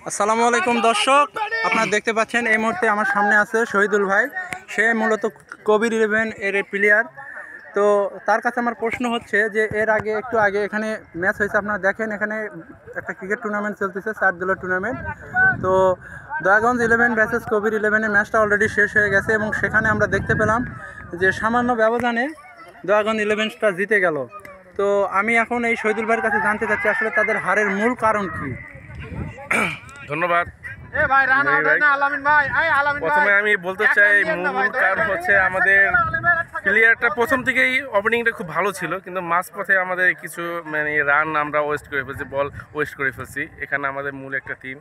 আসসালামু আলাইকুম দর্শক, আপনারা দেখতে পাচ্ছেন এই মুহূর্তে আমার সামনে আছে শহীদুল ভাই। সে মূলত কবির 11 এর প্লেয়ার। তো তার কাছে আমার প্রশ্ন হচ্ছে যে এর আগে একটু আগে এখানে ম্যাচ হয়েছে, আপনারা দেখেন এখানে একটা ক্রিকেট টুর্নামেন্ট চলতেছে, 4 দলের টুর্নামেন্ট। তো দয়াগঞ্জ 11 ভার্সেস কবির 11-এর ম্যাচটা অলরেডি শেষ হয়ে গেছে এবং সেখানে আমরা দেখতে পেলাম যে সামান্য ব্যবধানে দয়াগঞ্জ 11টা জিতে গেল। তো আমি এখন এই শহীদুল ভাইয়ের কাছে জানতে চাচ্ছি আসলে তাদের হারের মূল কারণ কি। ধন্যবাদ। প্রথমে আমি বলতে চাই মূল কারণ হচ্ছে আমাদের প্লেয়ারটা প্রথম থেকেই ওপেনিংটা খুব ভালো ছিল, কিন্তু মাঝপথে আমাদের কিছু রান আমরা ওয়েস্ট করে ফেলছি, বল ওয়েস্ট করে ফেলছি। এখানে আমাদের মূল একটা থিম।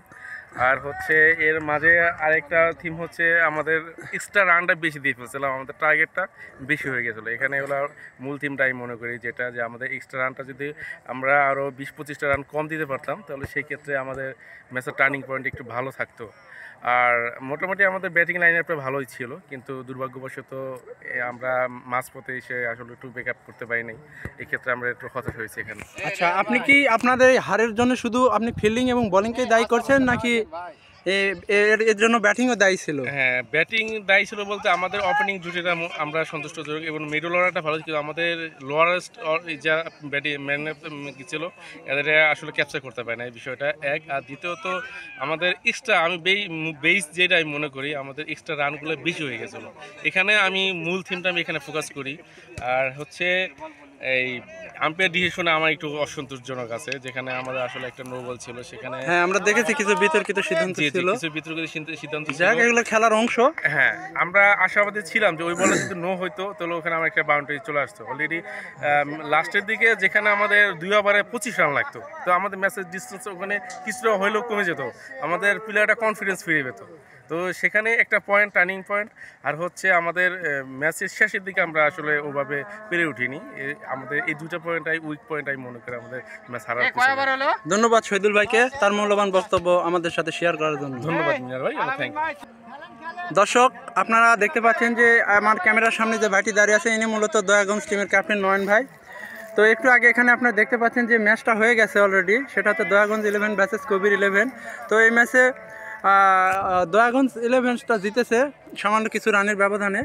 আর হচ্ছে এর মাঝে আরেকটা থিম হচ্ছে আমাদের এক্সট্রা রানটা বেশি দিয়ে ফেলছিলাম, আমাদের টার্গেটটা বেশি হয়ে গেছিলো। এখানে হলো মূল থিমটা আমি মনে করি, যেটা যে আমাদের এক্সট্রা রানটা যদি আমরা আরও 20-25টা রান কম দিতে পারতাম তাহলে সেই ক্ষেত্রে আমাদের ম্যাচের টার্নিং পয়েন্ট একটু ভালো থাকতো। আর মোটামুটি আমাদের ব্যাটিং লাইন আপটা ভালোই ছিল, কিন্তু দুর্ভাগ্যবশত আমরা মাঝপথে এসে আসলে একটু ব্যাক আপ করতে পারি নাই। এক্ষেত্রে আমরা একটু হতাশ হয়েছি এখানে। আচ্ছা, আপনি কি আপনাদের এই হারের জন্য শুধু আপনি ফিল্ডিং এবং বোলিংকে দায়ী করছেন নাকি এর জন্য ব্যাটিংও দায়ী ছিল? হ্যাঁ, ব্যাটিং দায়ী ছিল বলতে আমাদের ওপেনিং জুটিটা আমরা সন্তুষ্টজনক এবং মিডল অর্ডারটা ভালো ছিল। আমাদের লোয়ারেস্ট যা ব্যাটিং ম্যান ছিল এদের আসলে ক্যাপচার করতে পারে না, এই বিষয়টা এক। আর দ্বিতীয়ত আমাদের এক্সট্রা বেস যেটা আমি মনে করি আমাদের এক্সট্রা রানগুলো বেশি হয়ে গেছিলো। এখানে আমি মূল থিমটা আমি এখানে ফোকাস করি। আর হচ্ছে এই আম্পায়ার ডিসিশনে আমার একটু অসন্তোষজনক আছে, যেখানে আমাদের আসলে একটা নো বল ছিল সেখানে। হ্যাঁ, আমরা দেখেছি কিছু বিতর্কিত সিদ্ধান্ত ছিল, কিছু বিতর্কিত সিদ্ধান্ত ছিল। যাক, এগুলো খেলার অংশ। হ্যাঁ, আমরা আশাবাদী ছিলাম যে ওই বলে যদি নো হইতো তাহলে ওখানে আমার একটা বাউন্ডারি চলে আসতো অলরেডি লাস্টের দিকে, যেখানে আমাদের 2 ওভারে 25 রান লাগতো। তো আমাদের ম্যাচের ডিস্টেন্স ওখানে কিছুটা হইলেও কমে যেত, আমাদের প্লেয়ারটা কনফিডেন্স ফিরে পেত। তো সেখানে একটা পয়েন্ট, টার্নিং পয়েন্ট। আর হচ্ছে আমাদের ম্যাচের শেষের দিকে আমরা আসলে ওভাবে পেরে উঠিনি। আমাদের এই 2টা পয়েন্টটাই উইক পয়েন্ট আমি মনে করি আমাদের ম্যাচ হারার পিছনে। ধন্যবাদ শহীদুল ভাইকে তার মূল্যবান বক্তব্য আমাদের সাথে শেয়ার করার জন্য। ধন্যবাদ মিনার ভাই, থ্যাংক ইউ। দর্শক, আপনারা দেখতে পাচ্ছেন যে আমার ক্যামেরার সামনে যে ভাইটি দাঁড়িয়ে আছে ইনি মূলত দয়াগঞ্জ টিমের ক্যাপ্টেন নয়ন ভাই। তো একটু আগে এখানে আপনারা দেখতে পাচ্ছেন যে ম্যাচটা হয়ে গেছে অলরেডি, সেটা হচ্ছে দয়াগঞ্জ 11 ভার্সেস কবির 11। তো এই ম্যাচে দয়াগঞ্জ 11টা জিতেছে সামান্য কিছু রানের ব্যবধানে।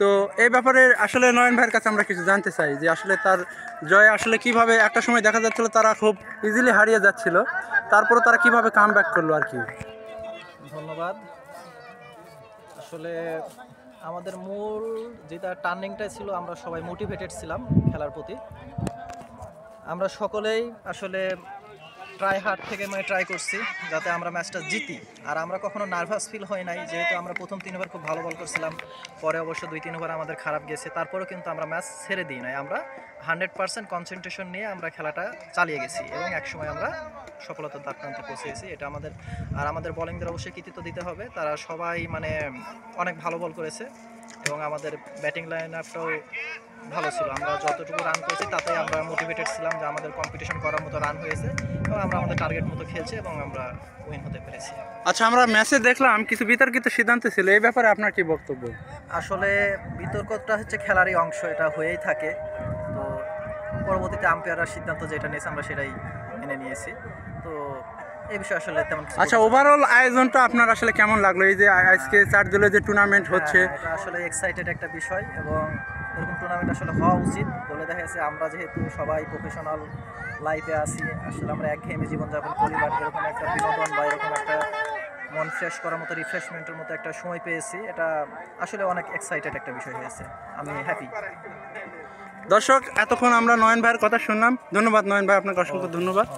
তো এই ব্যাপারে আসলে নয়ন ভাইয়ের কাছে আমরা কিছু জানতে চাই যে আসলে তার জয় আসলে কিভাবে, একটা সময় দেখা যাচ্ছিল তারা খুব ইজিলি হারিয়ে যাচ্ছিল, তারপরে তারা কিভাবে কাম ব্যাক করলো আর কি। ধন্যবাদ। আসলে আমাদের মূল যেটা টার্নিংটাই ছিল, আমরা সবাই মোটিভেটেড ছিলাম খেলার প্রতি। আমরা সকলেই আসলে হার্ড থেকে ট্রাই করছি যাতে আমরা ম্যাচটা জিতি। আর আমরা কখনো নার্ভাস ফিল হয় নাই, যেহেতু আমরা প্রথম 3 ওভার খুব ভালো বল করছিলাম, পরে অবশ্য 2-3 ওভার আমাদের খারাপ গেছে, তারপরেও কিন্তু আমরা ম্যাচ ছেড়ে দিই নাই। আমরা 100% কনসেন্ট্রেশন নিয়ে আমরা খেলাটা চালিয়ে গেছি এবং একসময় আমরা সফলতার দ্বার প্রান্তে পৌঁছেছি। এটা আমাদের, আর আমাদের বোলিংদের অবশ্যই কৃতিত্ব দিতে হবে। তারা সবাই অনেক ভালো বল করেছে এবং আমাদের ব্যাটিং লাইন আপটাও ভালো ছিল। আমরা যতটুকু রান করেছি তাতেই আমরা মোটিভেটেড ছিলাম যে আমাদের কম্পিটিশন করার মতো রান হয়েছে এবং আমরা আমাদের টার্গেট মতো খেলছি এবং আমরা উইন হতে পেরেছি। আচ্ছা, আমরা ম্যাচে দেখলাম কিছু বিতর্কিত সিদ্ধান্ত ছিল, এই ব্যাপারে আপনার কি বক্তব্য? আসলে বিতর্কটা হচ্ছে খেলারই অংশ, এটা হয়েই থাকে। তো পরবর্তীতে আম্পায়াররা সিদ্ধান্ত যেটা নিয়েছে আমরা সেটাই মেনে নিয়েছি। তো এই বিষয়ে আসলে তেমন কিছু। আচ্ছা, ওভারঅল আয়োজনটা আপনার আসলে কেমন লাগলো? এই যে আজকে 4 দলের যে টুর্নামেন্ট হচ্ছে, এটা আসলে এক্সাইটেড একটা বিষয় এবং এরকম টুর্নামেন্ট আসলে হওয়া উচিত বলে দেখা যাচ্ছে। আমরা যেহেতু সবাই প্রফেশনাল লাইফে আছি, আসলে আমরা একঘেয়েমি জীবনযাপন করি, বাট এরকম একটা বিনোদন বা এরকম একটা মন ফ্রেশ করার মতো, রিফ্রেশমেন্টের মতো একটা সময় পেয়েছি, এটা আসলে অনেক এক্সাইটেড একটা বিষয় হয়েছে। আমি হ্যাপি। দর্শক, এতক্ষণ আমরা নয়ন ভাইয়ের কথা শুনলাম। ধন্যবাদ নয়ন ভাই, আপনাকে অসংখ্য ধন্যবাদ।